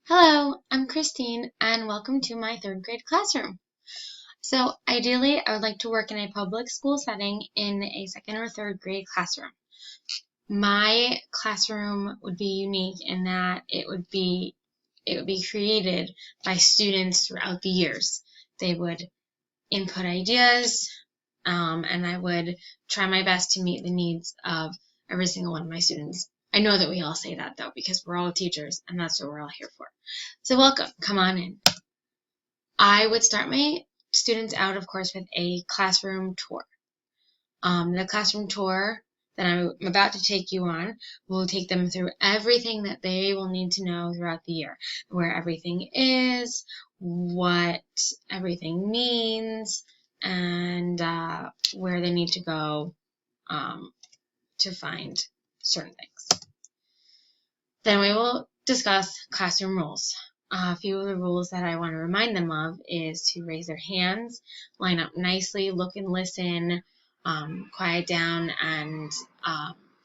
Hello, I'm Christine, and welcome to my third grade classroom. So, ideally, I would like to work in a public school setting in a second or third grade classroom. My classroom would be unique in that it would be created by students throughout the years. They would input ideas, and I would try my best to meet the needs of every single one of my students. I know that we all say that though, because we're all teachers, and that's what we're all here for. So welcome, come on in. I would start my students out, of course, with a classroom tour. The classroom tour that I'm about to take you on will take them through everything that they will need to know throughout the year, where everything is, what everything means, and where they need to go to find certain things. Then we will discuss classroom rules. A few of the rules that I want to remind them of is to raise their hands, line up nicely, look and listen, quiet down, and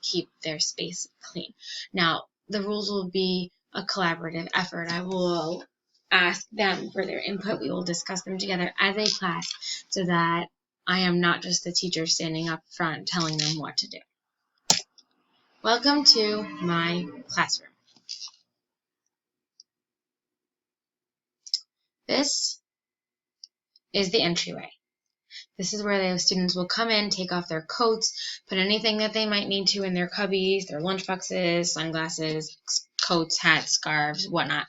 keep their space clean. Now, the rules will be a collaborative effort. I will ask them for their input. We will discuss them together as a class so that I am not just the teacher standing up front telling them what to do. Welcome to my classroom. This is the entryway. This is where the students will come in, take off their coats, put anything that they might need to in their cubbies, their lunchboxes, sunglasses, coats, hats, scarves, whatnot.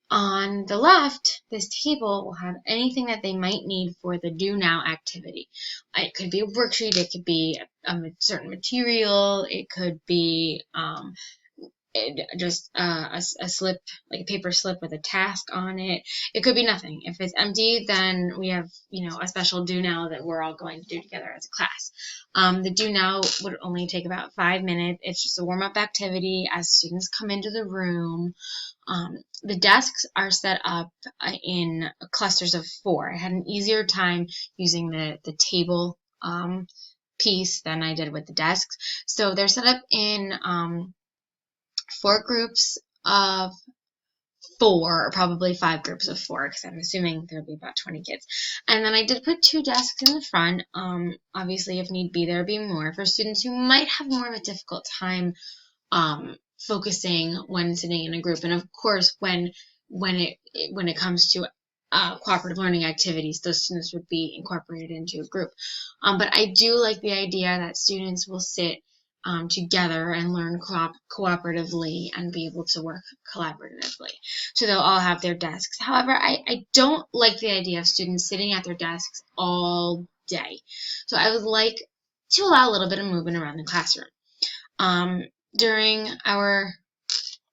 On the left, this table will have anything that they might need for the Do Now activity. It could be a worksheet, it could be a certain material, it could be just a slip, like a paper slip with a task on it. It could be nothing. If it's empty, then we have, a special Do Now that we're all going to do together as a class. The Do Now would only take about 5 minutes. It's just a warm-up activity as students come into the room. The desks are set up in clusters of 4. I had an easier time using the table piece than I did with the desks. So they're set up in 4 groups of 4, or probably 5 groups of 4, because I'm assuming there'll be about 20 kids. And then I did put 2 desks in the front. Obviously, if need be, there'll be more for students who might have more of a difficult time focusing when sitting in a group. And of course, when it comes to cooperative learning activities, those students would be incorporated into a group. But I do like the idea that students will sit together and learn cooperatively and be able to work collaboratively. So they'll all have their desks. However, I don't like the idea of students sitting at their desks all day. So I would like to allow a little bit of movement around the classroom. During our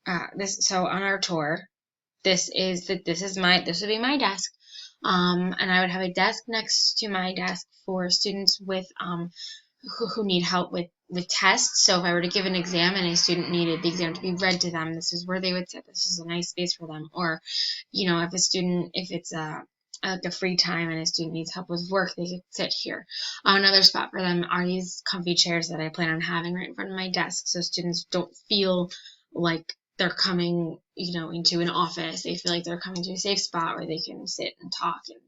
on our tour, this would be my desk, and I would have a desk next to my desk for students with who need help with tests. So if I were to give an exam and a student needed the exam to be read to them, this is where they would sit. This is a nice space for them. Or, if it's like a free time and a student needs help with work, they could sit here. Another spot for them are these comfy chairs that I plan on having right in front of my desk, so students don't feel like they're coming, into an office. They feel like they're coming to a safe spot where they can sit and talk and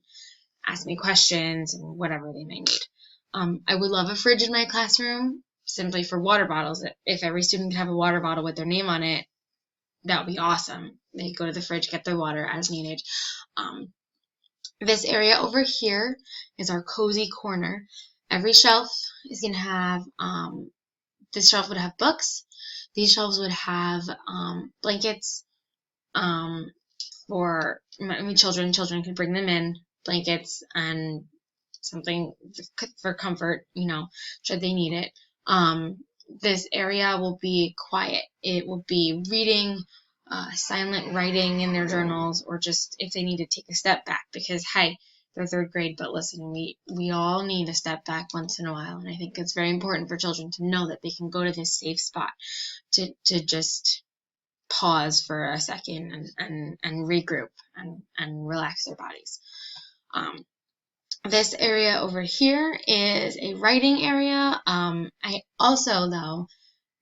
ask me questions and whatever they may need. I would love a fridge in my classroom, simply for water bottles. If every student could have a water bottle with their name on it, that would be awesome. They could go to the fridge, get their water as needed. This area over here is our cozy corner. Every shelf is going to have, this shelf would have books. These shelves would have blankets for children. Children could bring them in, blankets and something for comfort, should they need it. This area will be quiet. It will be reading, silent writing in their journals, or just if they need to take a step back, because hey, they're third grade, but listen, we all need a step back once in a while, and I think it's very important for children to know that they can go to this safe spot to just pause for a second and regroup and relax their bodies. This area over here is a writing area. I also, though,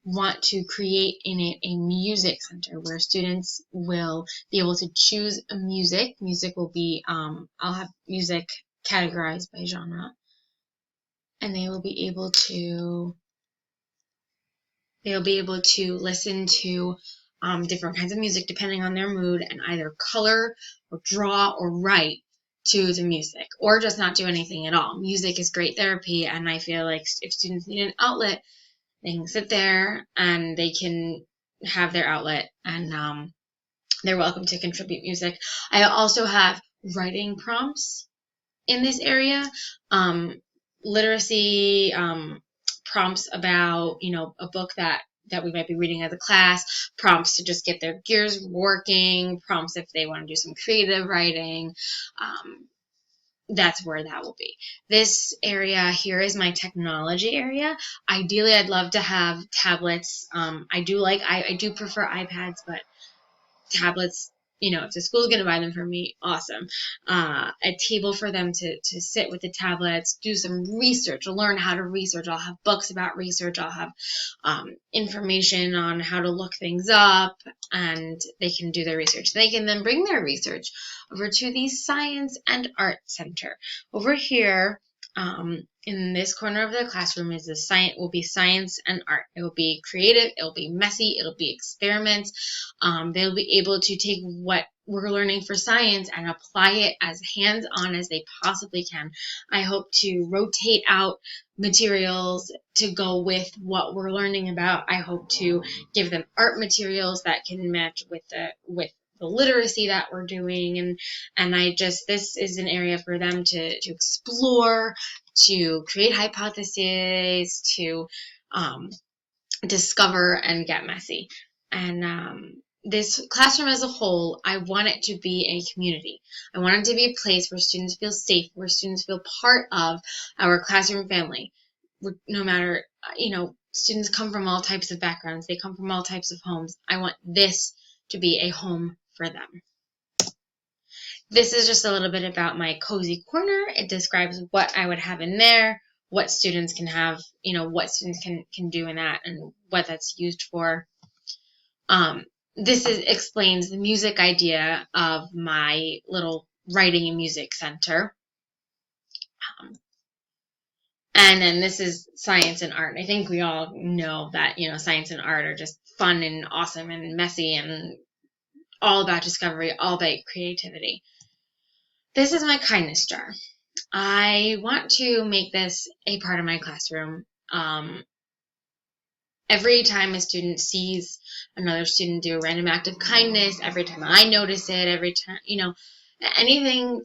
want to create in it a music center where students will be able to choose a music. Music will be, I'll have music categorized by genre, and they'll be able to listen to different kinds of music depending on their mood, and either color or draw or write to the music, or just not do anything at all. Music is great therapy, and I feel like if students need an outlet, they can sit there and they can have their outlet, and they're welcome to contribute music. I also have writing prompts in this area, literacy prompts about, a book that we might be reading as a class, prompts to just get their gears working, prompts if they want to do some creative writing. That's where that will be. This area here is my technology area. Ideally, I'd love to have tablets. I do prefer iPads, but tablets, if the school's going to buy them for me, awesome. A table for them to sit with the tablets, do some research, learn how to research. I'll have books about research. I'll have information on how to look things up, and they can do their research. They can then bring their research over to the Science and Art Center. Over here, in this corner of the classroom will be science and art. It will be creative, it'll be messy, it'll be experiments. They'll be able to take what we're learning for science and apply it as hands-on as they possibly can. I hope to rotate out materials to go with what we're learning about. I hope to give them art materials that can match with the literacy that we're doing, and this is an area for them to explore, to create hypotheses, to discover and get messy. And this classroom as a whole, I want it to be a community. I want it to be a place where students feel safe, where students feel part of our classroom family. No matter, students come from all types of backgrounds. They come from all types of homes. I want this to be a home for them. This is just a little bit about my cozy corner. It describes what I would have in there, what students can have, what students can do in that, and what that's used for. This explains the music idea of my little writing and music center. And then this is science and art. I think we all know that, science and art are just fun and awesome and messy and all about discovery, all about creativity. This is my kindness jar. I want to make this a part of my classroom. Every time a student sees another student do a random act of kindness, every time I notice it, every time, anything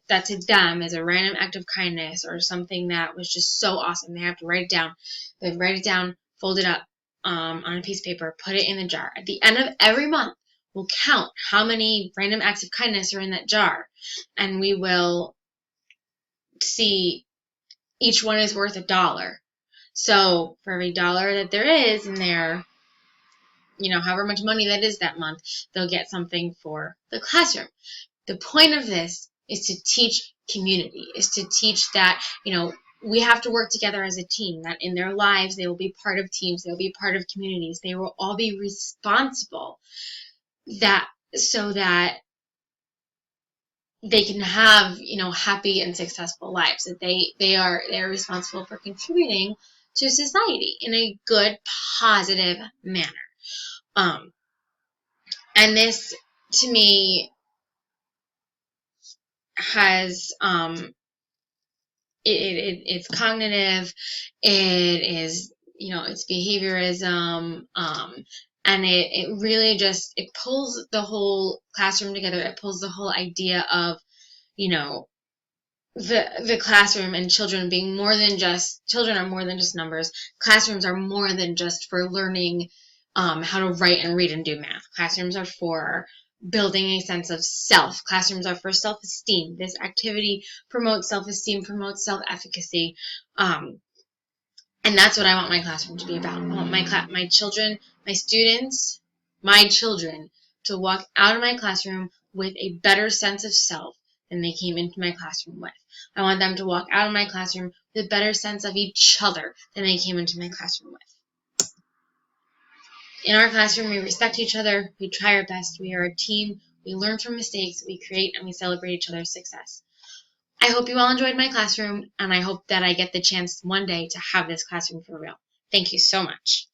that to them is a random act of kindness or something that was just so awesome, they have to write it down. They write it down, fold it up on a piece of paper, put it in the jar. At the end of every month, we'll count how many random acts of kindness are in that jar, and we will see each one is worth $1. So for every $1 that there is in there, however much money that is that month, they'll get something for the classroom. The point of this is to teach community, is to teach that, we have to work together as a team, that in their lives they will be part of teams, they'll be part of communities, they will all be responsible, so that they can have, happy and successful lives, that they are responsible for contributing to society in a good, positive manner. And this, to me, has it's cognitive, it is, it's behaviorism, and it really just, it pulls the whole classroom together. It pulls the whole idea of, the classroom and children being children are more than just numbers. Classrooms are more than just for learning how to write and read and do math. Classrooms are for building a sense of self. Classrooms are for self-esteem. This activity promotes self-esteem, promotes self-efficacy. And that's what I want my classroom to be about. I want my children, my students, my children to walk out of my classroom with a better sense of self than they came into my classroom with. I want them to walk out of my classroom with a better sense of each other than they came into my classroom with. In our classroom, we respect each other, we try our best, we are a team, we learn from mistakes, we create, and we celebrate each other's success. I hope you all enjoyed my classroom, and I hope that I get the chance one day to have this classroom for real. Thank you so much.